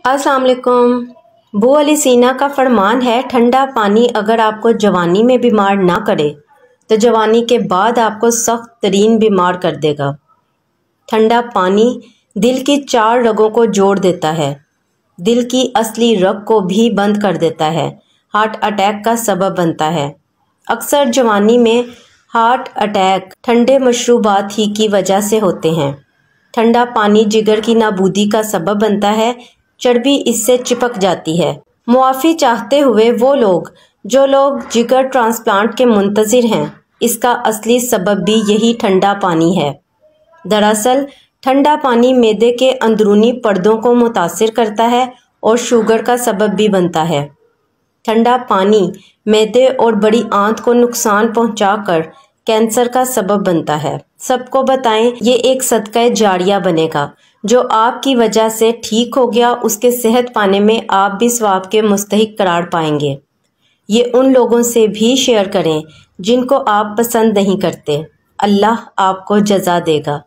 अस्सलाम वालेकुम। बू अली सीना का फरमान है, ठंडा पानी अगर आपको जवानी में बीमार ना करे तो जवानी के बाद आपको सख्त तरीन बीमार कर देगा। ठंडा पानी दिल की 4 रगों को जोड़ देता है, दिल की असली रग को भी बंद कर देता है, हार्ट अटैक का सबब बनता है। अक्सर जवानी में हार्ट अटैक ठंडे मशरूबात ही की वजह से होते हैं। ठंडा पानी जिगर की नाबूदी का सबब बनता है, चर्बी इससे चिपक जाती है। मुआफ़ी चाहते हुए वो लोग जो लोग जिगर ट्रांसप्लांट के मुंतज़िर हैं, इसका असली सबब भी यही ठंडा पानी है। दरअसल ठंडा पानी मैदे के अंदरूनी पर्दों को मुतासिर करता है और शुगर का सबब भी बनता है। ठंडा पानी मैदे और बड़ी आंत को नुकसान पहुंचाकर कैंसर का सबब बनता है। सबको बताएं, ये एक सदका जारिया बनेगा। जो आपकी वजह से ठीक हो गया, उसके सेहत पाने में आप भी सवाब के मुस्तहिक करार पाएंगे। ये उन लोगों से भी शेयर करें जिनको आप पसंद नहीं करते। अल्लाह आपको जज़ा देगा।